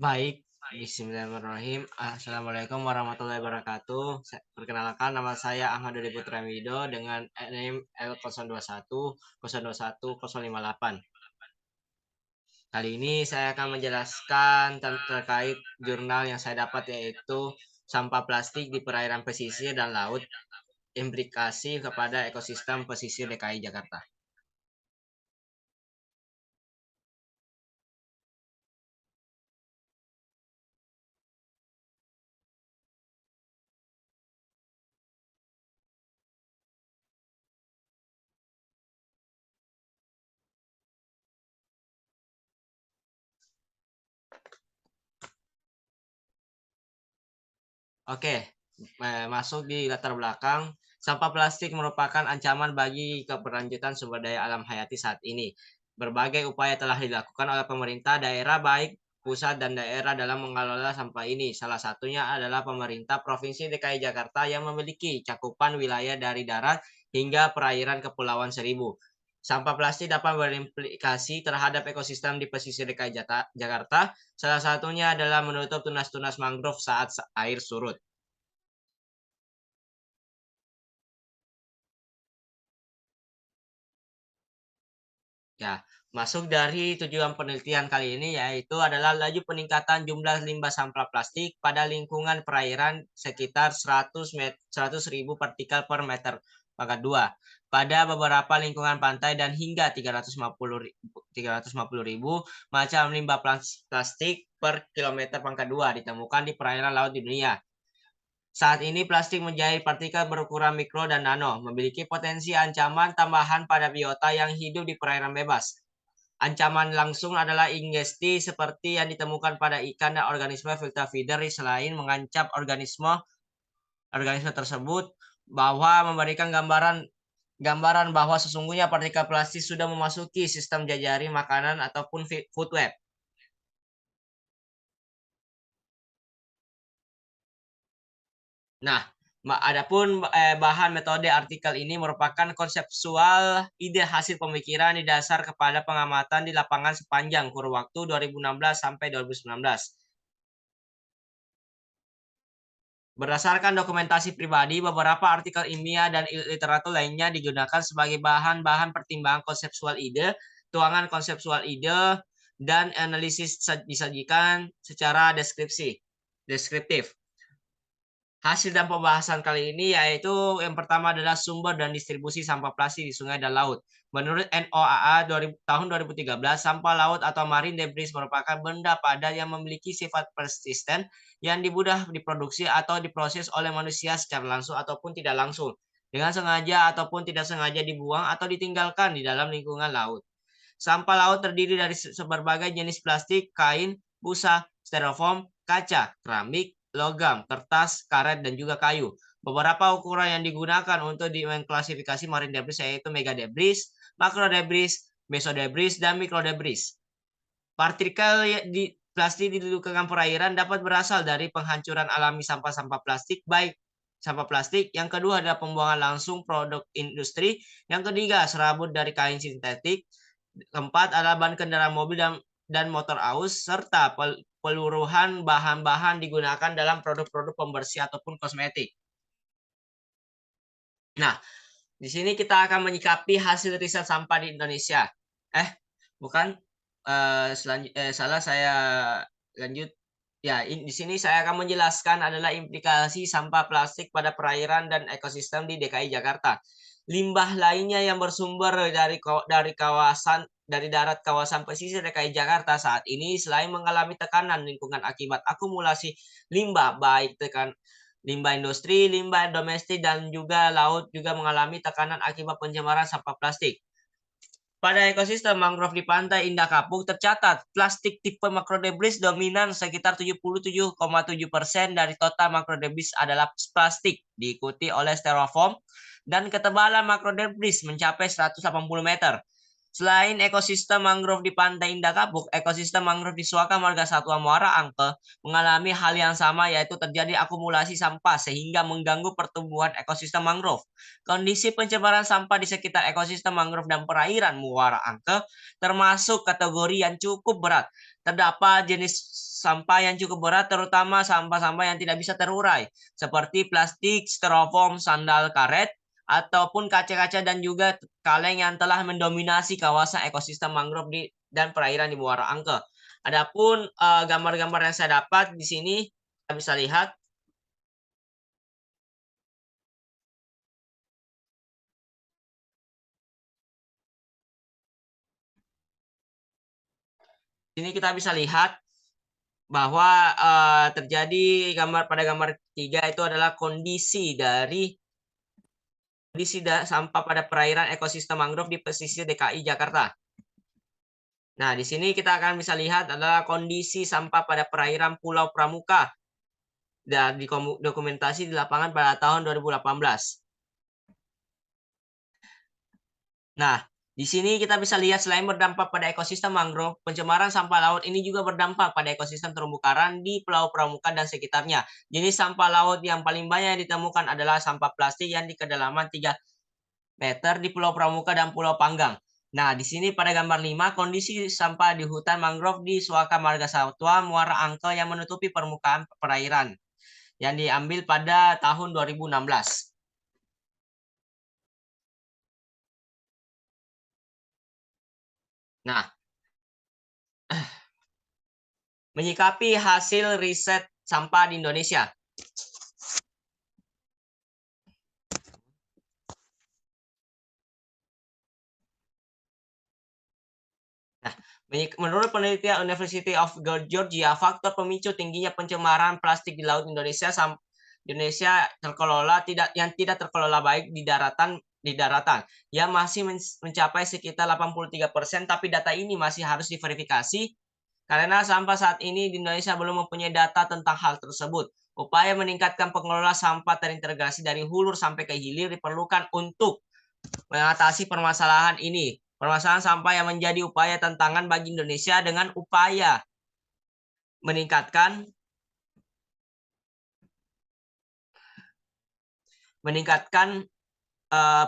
Baik, bismillahirrahmanirrahim. Assalamualaikum warahmatullahi wabarakatuh. Perkenalkan nama saya Ahmad Dodi Putra Wido dengan NIM L0210210058. Kali ini saya akan menjelaskan terkait jurnal yang saya dapat yaitu sampah plastik di perairan pesisir dan laut, implikasi kepada ekosistem pesisir DKI Jakarta. Oke, masuk di latar belakang, sampah plastik merupakan ancaman bagi keberlanjutan sumber daya alam hayati saat ini. Berbagai upaya telah dilakukan oleh pemerintah daerah baik pusat dan daerah dalam mengelola sampah ini. Salah satunya adalah pemerintah Provinsi DKI Jakarta yang memiliki cakupan wilayah dari darat hingga perairan Kepulauan Seribu. Sampah plastik dapat berimplikasi terhadap ekosistem di pesisir DKI Jakarta. Salah satunya adalah menutup tunas-tunas mangrove saat air surut. Ya, masuk dari tujuan penelitian kali ini yaitu adalah laju peningkatan jumlah limbah sampah plastik pada lingkungan perairan sekitar 100.000 partikel per meter pangkat 2 pada beberapa lingkungan pantai dan hingga 350.000 macam limbah plastik per kilometer pangkat 2 ditemukan di perairan laut di dunia. Saat ini plastik menjadi partikel berukuran mikro dan nano, memiliki potensi ancaman tambahan pada biota yang hidup di perairan bebas. Ancaman langsung adalah ingesti seperti yang ditemukan pada ikan dan organisme filter feeder selain mengancam organisme organisme tersebut bahwa memberikan gambaran bahwa sesungguhnya partikel plastik sudah memasuki sistem jajaring makanan ataupun food web. Nah, adapun bahan metode artikel ini merupakan konseptual ide hasil pemikiran di dasar kepada pengamatan di lapangan sepanjang kurun waktu 2016 sampai 2019. Berdasarkan dokumentasi pribadi, beberapa artikel ilmiah dan literatur lainnya digunakan sebagai bahan-bahan pertimbangan konseptual ide, tuangan konseptual ide, dan analisis disajikan secara deskriptif. Hasil dan pembahasan kali ini yaitu yang pertama adalah sumber dan distribusi sampah plastik di sungai dan laut. Menurut NOAA tahun 2013, sampah laut atau marine debris merupakan benda padat yang memiliki sifat persisten yang mudah diproduksi atau diproses oleh manusia secara langsung ataupun tidak langsung, dengan sengaja ataupun tidak sengaja dibuang atau ditinggalkan di dalam lingkungan laut. Sampah laut terdiri dari berbagai jenis plastik, kain, busa, styrofoam, kaca, keramik, logam, kertas, karet, dan juga kayu. Beberapa ukuran yang digunakan untuk mengklasifikasi marine debris yaitu mega debris, makro debris, mesodebris, dan mikro debris. Partikel di plastik di lingkungan perairan dapat berasal dari penghancuran alami sampah-sampah plastik, baik sampah plastik. Yang kedua adalah pembuangan langsung produk industri. Yang ketiga, serabut dari kain sintetik. Keempat adalah ban kendaraan mobil dan motor aus, serta peluruhan bahan-bahan digunakan dalam produk-produk pembersih ataupun kosmetik. Nah, di sini kita akan menyikapi hasil riset sampah di Indonesia. Bukan, salah saya lanjut. Ya, di sini saya akan menjelaskan adalah implikasi sampah plastik pada perairan dan ekosistem di DKI Jakarta. Limbah lainnya yang bersumber dari darat kawasan pesisir DKI Jakarta saat ini selain mengalami tekanan lingkungan akibat akumulasi limbah baik limbah industri, limbah domestik dan juga laut juga mengalami tekanan akibat pencemaran sampah plastik. Pada ekosistem mangrove di pantai Indah Kapuk tercatat plastik tipe makrodebris dominan sekitar 77,7% dari total makrodebris adalah plastik, diikuti oleh styrofoam dan ketebalan makrodebris mencapai 180 meter. Selain ekosistem mangrove di Pantai Indah Kapuk, ekosistem mangrove di Suaka Marga Satwa Muara Angke mengalami hal yang sama, yaitu terjadi akumulasi sampah sehingga mengganggu pertumbuhan ekosistem mangrove. Kondisi pencemaran sampah di sekitar ekosistem mangrove dan perairan Muara Angke termasuk kategori yang cukup berat. Terdapat jenis sampah yang cukup berat, terutama sampah-sampah yang tidak bisa terurai, seperti plastik, styrofoam, sandal karet, ataupun kaca-kaca dan juga kaleng yang telah mendominasi kawasan ekosistem mangrove dan perairan di Muara Angke. Adapun gambar-gambar yang saya dapat di sini, kita bisa lihat. Di sini kita bisa lihat bahwa terjadi pada gambar ketiga itu adalah kondisi sampah pada perairan ekosistem mangrove di pesisir DKI Jakarta. Nah, di sini kita akan bisa lihat adalah kondisi sampah pada perairan Pulau Pramuka dan dokumentasi di lapangan pada tahun 2018. Nah, di sini kita bisa lihat selain berdampak pada ekosistem mangrove, pencemaran sampah laut ini juga berdampak pada ekosistem terumbu karang di Pulau Pramuka dan sekitarnya. Jenis sampah laut yang paling banyak ditemukan adalah sampah plastik yang di kedalaman 3 meter di Pulau Pramuka dan Pulau Panggang. Nah, di sini pada gambar 5, kondisi sampah di hutan mangrove di Suaka Marga Satwa Muara Angke yang menutupi permukaan perairan yang diambil pada tahun 2016. Nah, menyikapi hasil riset sampah di Indonesia. Nah, menurut penelitian University of Georgia, faktor pemicu tingginya pencemaran plastik di laut Indonesia tidak terkelola baik di daratan yang masih mencapai sekitar 83%, tapi data ini masih harus diverifikasi karena sampai saat ini di Indonesia belum mempunyai data tentang hal tersebut. Upaya meningkatkan pengelola sampah terintegrasi dari hulu sampai ke hilir diperlukan untuk mengatasi permasalahan ini. Permasalahan sampah yang menjadi upaya tantangan bagi Indonesia dengan upaya meningkatkan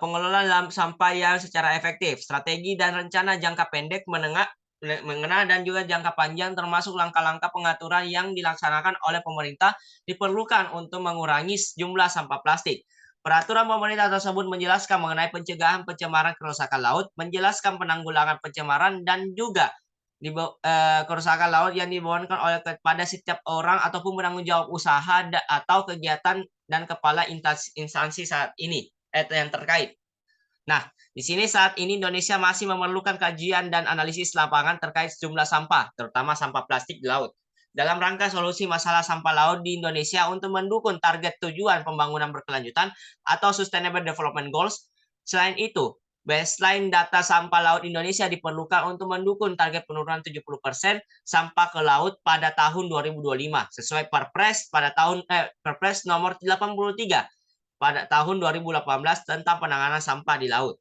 pengelolaan sampah yang secara efektif, strategi dan rencana jangka pendek, menengah dan juga jangka panjang, termasuk langkah-langkah pengaturan yang dilaksanakan oleh pemerintah diperlukan untuk mengurangi jumlah sampah plastik. Peraturan pemerintah tersebut menjelaskan mengenai pencegahan pencemaran kerusakan laut, menjelaskan penanggulangan pencemaran dan juga kerusakan laut yang dibawakan oleh kepada setiap orang ataupun penanggung jawab usaha atau kegiatan dan kepala instansi saat ini yang terkait. Nah, di sini saat ini Indonesia masih memerlukan kajian dan analisis lapangan terkait sejumlah sampah, terutama sampah plastik di laut. Dalam rangka solusi masalah sampah laut di Indonesia untuk mendukung target tujuan pembangunan berkelanjutan atau Sustainable Development Goals. Selain itu, baseline data sampah laut Indonesia diperlukan untuk mendukung target penurunan 70% sampah ke laut pada tahun 2025 sesuai Perpres nomor 83 pada tahun 2018 tentang penanganan sampah di laut.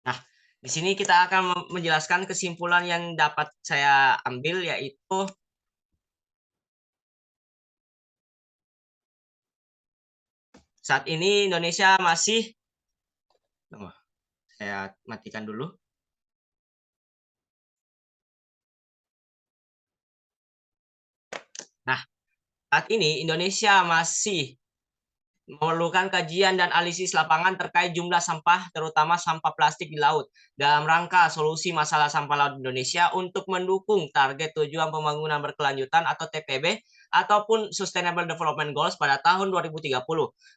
Nah, di sini kita akan menjelaskan kesimpulan yang dapat saya ambil, yaitu saat ini Indonesia masih, saya matikan dulu. Nah, saat ini Indonesia masih memerlukan kajian dan analisis lapangan terkait jumlah sampah, terutama sampah plastik di laut, dalam rangka solusi masalah sampah laut Indonesia untuk mendukung target tujuan pembangunan berkelanjutan atau TPB ataupun Sustainable Development Goals pada tahun 2030.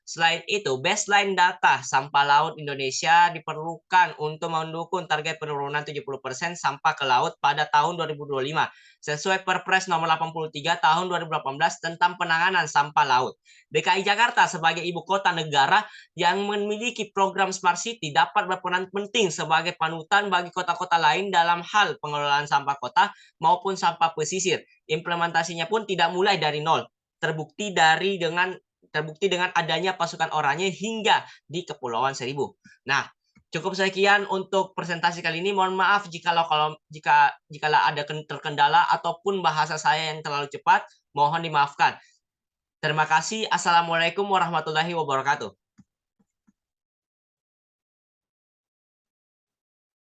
Selain itu, baseline data sampah laut Indonesia diperlukan untuk mendukung target penurunan 70% sampah ke laut pada tahun 2025, sesuai Perpres nomor 83 tahun 2018 tentang penanganan sampah laut. DKI Jakarta sebagai ibu kota negara yang memiliki program Smart City dapat berperan penting sebagai panutan bagi kota-kota lain dalam hal pengelolaan sampah kota maupun sampah pesisir. Implementasinya pun tidak mulai dari nol, terbukti dengan adanya pasukan oranye hingga di Kepulauan Seribu. Nah, cukup sekian untuk presentasi kali ini. Mohon maaf jika ada terkendala ataupun bahasa saya yang terlalu cepat, mohon dimaafkan. Terima kasih. Assalamualaikum warahmatullahi wabarakatuh.